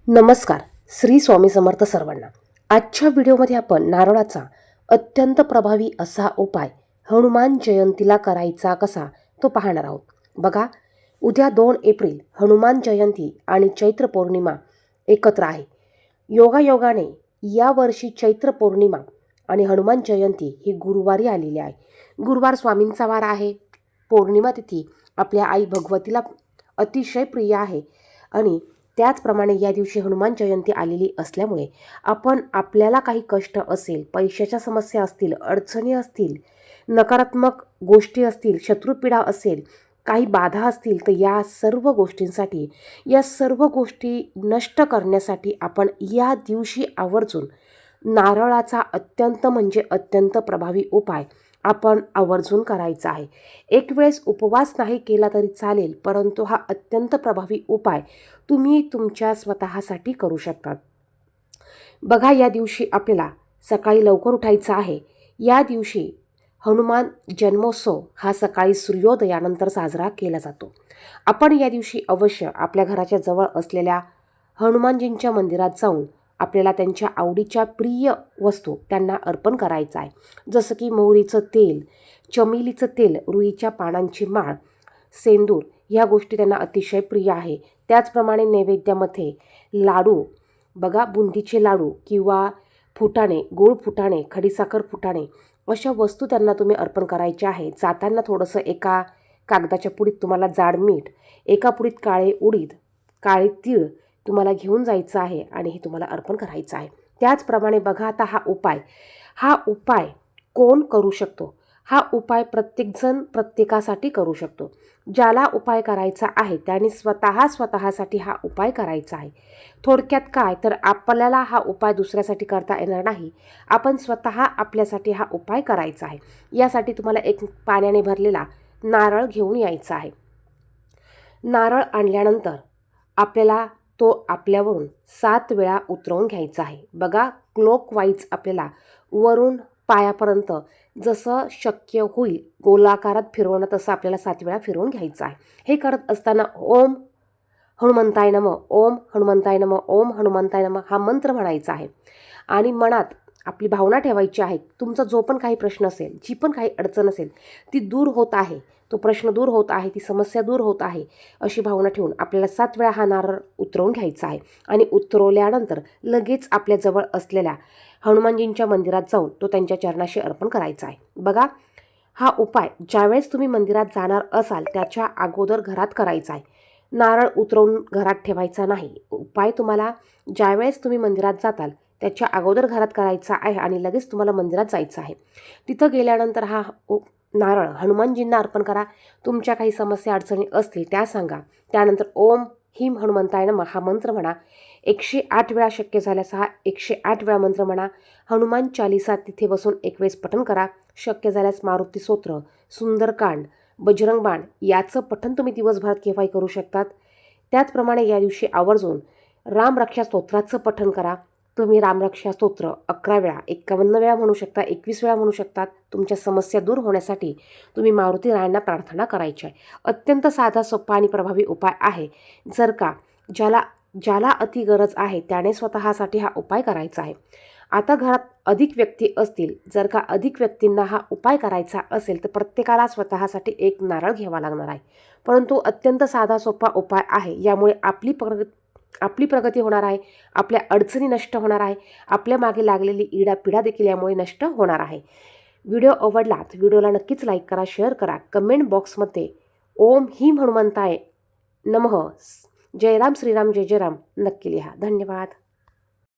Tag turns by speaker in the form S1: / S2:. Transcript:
S1: नमस्कार. श्री स्वामी समर्थ सर्वांना. आजच्या व्हिडिओमध्ये आपण नारळाचा अत्यंत प्रभावी असा उपाय हनुमान जयंतीला करायचा कसा तो पाहणार आहोत. बघा, उद्या 2 एप्रिल हनुमान जयंती आणि चैत्र पौर्णिमा एकत्र आहे. योगायोगाने यावर्षी चैत्र पौर्णिमा आणि हनुमान जयंती ही गुरुवारी आलेली आहे. गुरुवार स्वामींचा वार आहे. पौर्णिमा तिथी आपल्या आई भगवतीला अतिशय प्रिय आहे आणि त्याचप्रमाणे या दिवशी हनुमान जयंती आलेली असल्यामुळे आपण आपल्याला काही कष्ट असेल, पैशाच्या समस्या असतील, अडचणी असतील, नकारात्मक गोष्टी असतील, शत्रुपीडा असेल, काही बाधा असतील, तर या सर्व गोष्टींसाठी, या सर्व गोष्टी नष्ट करण्यासाठी आपण या दिवशी आवर्जून नारळाचा अत्यंत प्रभावी उपाय आपण आवर्जून करायचा आहे. एक वेळेस उपवास नाही केला तरी चालेल, परंतु हा अत्यंत प्रभावी उपाय तुम्ही तुमच्या स्वतःसाठी करू शकतात. बघा, या दिवशी आपल्याला सकाळी लवकर उठायचं आहे. या दिवशी हनुमान जन्मोत्सव हा सकाळी सूर्योदयानंतर साजरा केला जातो. आपण या दिवशी अवश्य आपल्या घराच्या जवळ असलेल्या हनुमानजींच्या मंदिरात जाऊन आपल्याला त्यांच्या आवडीच्या प्रिय वस्तू त्यांना अर्पण करायचं आहे. जसं की मोहरीचं तेल, चमेलीचं तेल, रुईच्या पानांची माळ, सेंदूर, ह्या गोष्टी त्यांना अतिशय प्रिय आहे. त्याचप्रमाणे नैवेद्यामध्ये लाडू, बघा, बुंदीचे लाडू किंवा फुटाणे, गोड फुटाणे, खडीसाखर फुटाणे, अशा वस्तू त्यांना तुम्ही अर्पण करायच्या आहे. जाताना थोडंसं एका कागदाच्या पुडीत तुम्हाला जाड मीठ, एका पुडीत काळे उडीद, काळे तीळ तुम्हाला घेऊन जायचं आहे आणि हे तुम्हाला अर्पण करायचं आहे. त्याचप्रमाणे बघा, आता हा उपाय कोण करू शकतो? हा उपाय प्रत्येकजण प्रत्येकासाठी करू शकतो. ज्याला उपाय करायचा आहे त्याने स्वतःसाठी हा उपाय करायचा आहे. थोडक्यात काय, तर आपल्याला हा उपाय दुसऱ्यासाठी करता येणार नाही. आपण स्वतः आपल्यासाठी हा उपाय करायचा आहे. यासाठी तुम्हाला एक पाण्याने भरलेला नारळ घेऊन यायचा आहे. नारळ आणल्यानंतर आपल्याला तो आपल्यावरून 7 वेळा उतरवून घ्यायचा आहे. बघा, क्लॉकवाईज आपल्याला वरून पायापर्यंत जसं शक्य होईल गोलाकारात फिरवणं तसं आपल्याला 7 वेळा फिरवून घ्यायचं आहे. हे करत असताना ओम हनुमंताय नमः, ओम हनुमंताय नमः, ओम हनुमंताय नमः हा मंत्र म्हणायचा आहे आणि मनात आपली भावना ठेवायची आहे. तुमचा जो पण काही प्रश्न असेल, जी पण काही अडचण असेल, ती दूर होत आहे, तो प्रश्न दूर होत आहे, ती समस्या दूर होत आहे, अशी भावना ठेवून आपल्याला 7 वेळा हा नारळ उतरवून घ्यायचा आहे. आणि उतरवल्यानंतर लगेच आपल्याजवळ असलेल्या हनुमानजींच्या मंदिरात जाऊन तो त्यांच्या चरणाशी अर्पण करायचा आहे. बघा, हा उपाय ज्यावेळेस तुम्ही मंदिरात जाणार असाल त्याच्या अगोदर घरात करायचा आहे. नारळ उतरवून घरात ठेवायचा नाही. उपाय तुम्हाला ज्यावेळेस तुम्ही मंदिरात जाताल त्याच्या अगोदर घरात करायचा आहे आणि लगेच तुम्हाला मंदिरात जायचं आहे. तिथं गेल्यानंतर हा नारळ हनुमानजींना अर्पण करा. तुमच्या काही समस्या अडचणी असतील त्या सांगा. त्यानंतर ओम ह्रीं हनुमंताय नमः हा मंत्र म्हणा. 108 वेळा शक्य झाल्यास हा 108 वेळा मंत्र म्हणा. हनुमान चालीसा तिथे बसून एक वेळेस पठण करा. शक्य झाल्यास मारुती स्तोत्र, सुंदरकांड, बजरंग बाण याचं पठण तुम्ही दिवसभरात केव्हाही करू शकतात. त्याचप्रमाणे या दिवशी आवर्जून रामरक्षा स्तोत्राचं पठण करा. तुम्ही रामरक्षा स्तोत्र 11 वेळा, 51 वेळा म्हणू शकता, 21 वेळा म्हणू शकतात. तुमच्या समस्या दूर होण्यासाठी तुम्ही मारुती रायांना प्रार्थना करायची आहे. अत्यंत साधा, सोपा आणि प्रभावी उपाय आहे. जर का ज्याला अति गरज आहे त्याने स्वतःसाठी हा उपाय करायचा आहे. आता घरात अधिक व्यक्ती असतील, जर का अधिक व्यक्तींना हा उपाय करायचा असेल तर प्रत्येकाला स्वतःसाठी एक नारळ घ्यावा लागणार आहे. परंतु अत्यंत साधा सोपा उपाय आहे. यामुळे आपली प्रगती होणार आहे, आपल्या अडचणी नष्ट होणार आहे, आपल्या मागे लागलेली इडापिडा देखील यामुळे नष्ट होणार आहे. व्हिडिओ आवडला तर व्हिडिओला नक्कीच लाईक करा, शेअर करा. कमेंट बॉक्समध्ये ओम ह्रीं हनुमंताय नमः, जय राम श्रीराम जय जय राम नक्की लिहा. धन्यवाद.